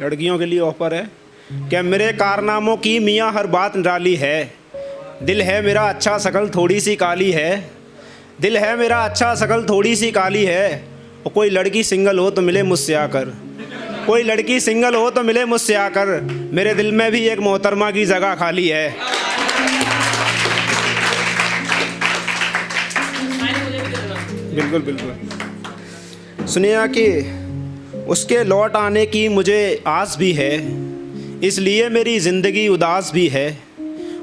लड़कियों के लिए ऑफर है कि मेरे कारनामों की मियाँ हर बात निराली है। दिल है मेरा अच्छा शकल थोड़ी सी काली है। दिल है मेरा अच्छा शकल थोड़ी सी काली है। और कोई लड़की सिंगल हो तो मिले मुझसे आकर। कोई लड़की सिंगल हो तो मिले मुझसे आकर। मेरे दिल में भी एक मोहतरमा की जगह खाली है। बिल्कुल बिल्कुल। सुनिए कि उसके लौट आने की मुझे आस भी है, इसलिए मेरी ज़िंदगी उदास भी है।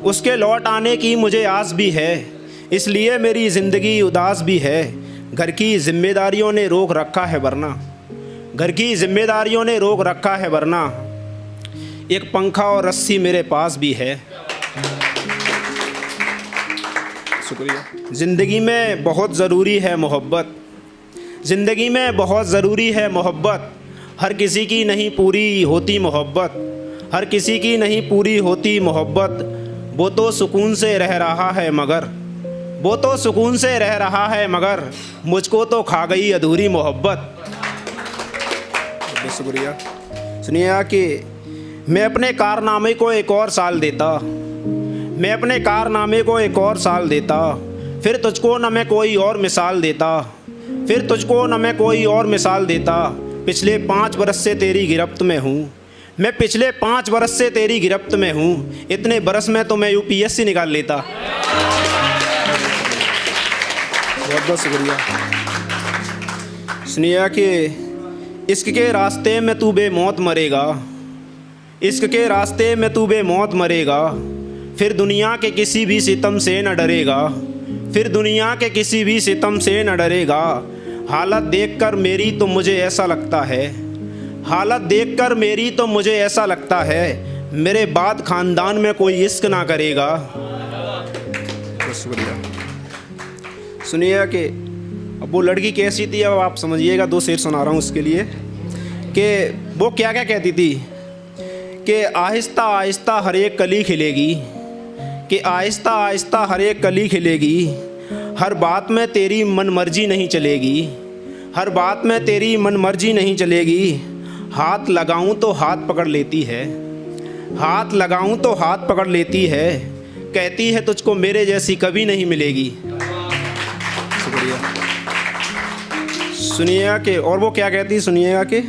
उसके लौट आने की मुझे आस भी है, इसलिए मेरी ज़िंदगी उदास भी है। घर की जिम्मेदारियों ने रोक रखा है वरना, घर की जिम्मेदारियों ने रोक रखा है वरना, एक पंखा और रस्सी मेरे पास भी है। शुक्रिया। ज़िंदगी में बहुत ज़रूरी है मोहब्बत, ज़िंदगी में बहुत ज़रूरी है मोहब्बत। हर किसी की नहीं पूरी होती मोहब्बत, हर किसी की नहीं पूरी होती मोहब्बत। वो तो सुकून से रह रहा है मगर, वो तो सुकून से रह रहा है मगर, मुझको तो खा गई अधूरी मोहब्बत। बहुत शुक्रिया। सुनिए कि मैं अपने कारनामे को एक और साल देता, मैं अपने कारनामे को एक और साल देता। फिर तुझको न मैं कोई और मिसाल देता, फिर तुझको न मैं कोई और मिसाल देता। पिछले 5 बरस से तेरी गिरफ्त में हूँ, मैं पिछले 5 बरस से तेरी गिरफ्त में हूँ। इतने बरस में तो मैं यूपीएससी निकाल लेता। बहुत बहुत शुक्रिया। सुनिए कि इश्क के रास्ते में तू बेमौत मरेगा, इश्क के रास्ते में तू बेमौत मरेगा। फिर दुनिया के किसी भी सितम से न डरेगा, फिर दुनिया के किसी भी सितम से न डरेगा। हालत देखकर मेरी तो मुझे ऐसा लगता है, हालत देखकर मेरी तो मुझे ऐसा लगता है, मेरे बाद ख़ानदान में कोई इश्क ना करेगा। शुक्रिया। सुनिए कि अब वो लड़की कैसी थी, अब आप समझिएगा। 2 शेर सुना रहा हूँ उसके लिए कि वो क्या क्या कहती थी कि आहिस्ता आहिस्ता हर एक कली खिलेगी, कि आहिस्ता आहिस्ता हर एक कली खिलेगी। हर बात में तेरी मनमर्जी नहीं चलेगी, हर बात में तेरी मनमर्जी नहीं चलेगी। हाथ लगाऊं तो हाथ पकड़ लेती है, हाथ लगाऊं तो हाथ पकड़ लेती है। कहती है तुझको मेरे जैसी कभी नहीं मिलेगी। शुक्रिया। सुनिएगा कि और वो क्या कहती, सुनिएगा कि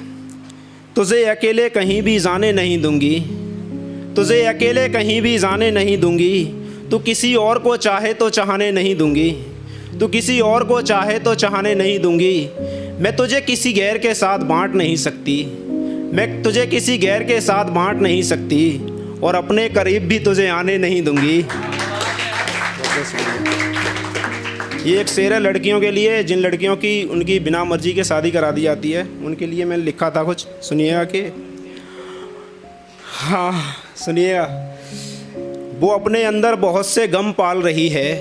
तुझे अकेले कहीं भी जाने नहीं दूंगी, तुझे अकेले कहीं भी जाने नहीं दूंगी। तू किसी और को चाहे तो चाहने नहीं दूंगी, तू किसी और को चाहे तो चाहने नहीं दूंगी। मैं तुझे किसी गैर के साथ बांट नहीं सकती, मैं तुझे किसी गैर के साथ बांट नहीं सकती। और अपने करीब भी तुझे आने नहीं दूंगी। ये एक शेर है लड़कियों के लिए, जिन लड़कियों की उनकी बिना मर्जी के शादी करा दी जाती है, उनके लिए मैंने लिखा था कुछ। सुनिएगा कि हाँ सुनिएगा। वो अपने अंदर बहुत से गम पाल रही है,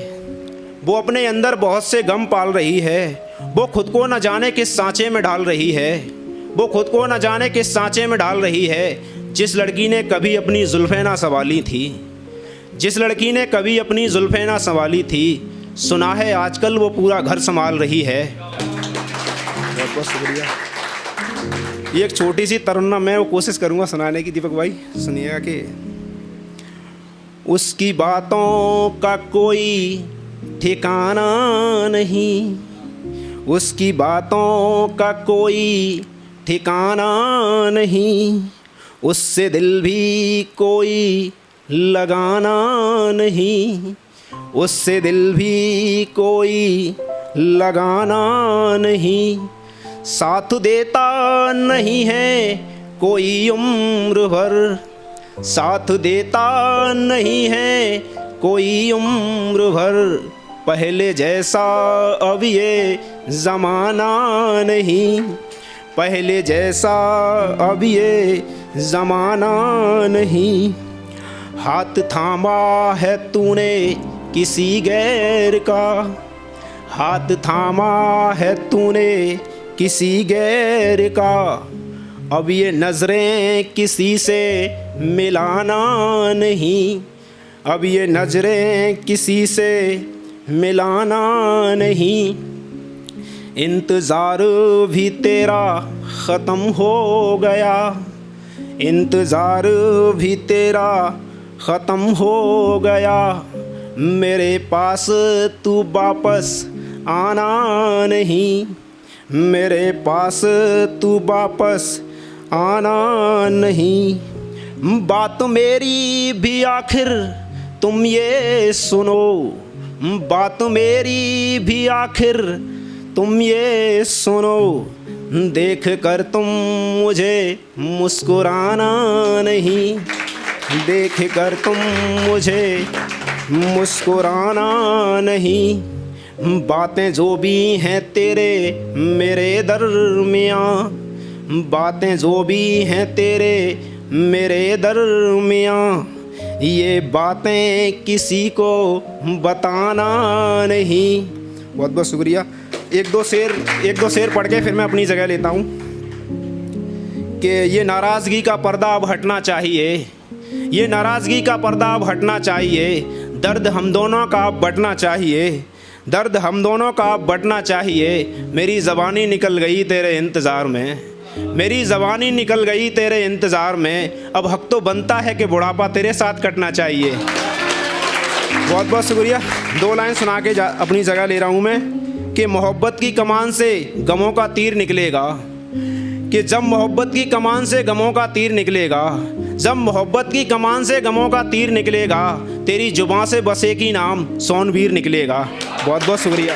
वो अपने अंदर बहुत से गम पाल रही है। वो खुद को न जाने किस सांचे में डाल रही है, वो खुद को न जाने किस सांचे में डाल रही है। जिस लड़की ने कभी अपनी जुल्फ़ें ना संवाली थी, जिस लड़की ने कभी अपनी जुल्फ़ें ना संवाली थी, सुना है आजकल वो पूरा घर संभाल रही है। बहुत बहुत शुक्रिया। ये एक छोटी सी तरुन्ना मैं वो कोशिश करूँगा सुनाने की। दीपक भाई सुनिएगा कि उसकी बातों का कोई ठिकाना नहीं, उसकी बातों का कोई ठिकाना नहीं। उससे दिल भी कोई लगाना नहीं, उससे दिल भी कोई लगाना नहीं। साथ देता नहीं है कोई उम्र भर, साथ देता नहीं है कोई उम्र भर। पहले जैसा अब ये ज़माना नहीं, पहले जैसा अब ये ज़माना नहीं। हाथ थामा है तूने किसी गैर का, हाथ थामा है तूने किसी गैर का। अब ये नज़रें किसी से मिलाना नहीं, अब ये नज़रें किसी से मिलाना नहीं। इंतज़ार भी तेरा ख़त्म हो गया, इंतज़ार भी तेरा ख़त्म हो गया, मेरे पास तू वापस आना नहीं, मेरे पास तू वापस आना नहीं। बात मेरी भी आखिर तुम ये सुनो, बात मेरी भी आखिर तुम ये सुनो, देख कर तुम मुझे मुस्कुराना नहीं, देख कर तुम मुझे मुस्कुराना नहीं। बातें जो भी हैं तेरे मेरे दरमियाँ, बातें जो भी हैं तेरे मेरे दरमियाँ, ये बातें किसी को बताना नहीं। बहुत बहुत शुक्रिया। एक दो शेर पढ़ के फिर मैं अपनी जगह लेता हूँ कि ये नाराज़गी का पर्दा अब हटना चाहिए, ये नाराज़गी का पर्दा अब हटना चाहिए, दर्द हम दोनों का अब बटना चाहिए, दर्द हम दोनों का अब बटना चाहिए। मेरी ज़बानी निकल गई तेरे इंतज़ार में, मेरी ज़बानी निकल गई तेरे इंतज़ार में, अब हक तो बनता है कि बुढ़ापा तेरे साथ कटना चाहिए। बहुत बहुत शुक्रिया। 2 लाइन सुना के अपनी जगह ले रहा हूँ मैं कि मोहब्बत की कमान से गमों का तीर निकलेगा, कि जब मोहब्बत की कमान से गमों का तीर निकलेगा, जब मोहब्बत की कमान से गमों का तीर निकलेगा, तेरी जुबां से बस एक ही नाम सोनवीर निकलेगा। बहुत बहुत शुक्रिया।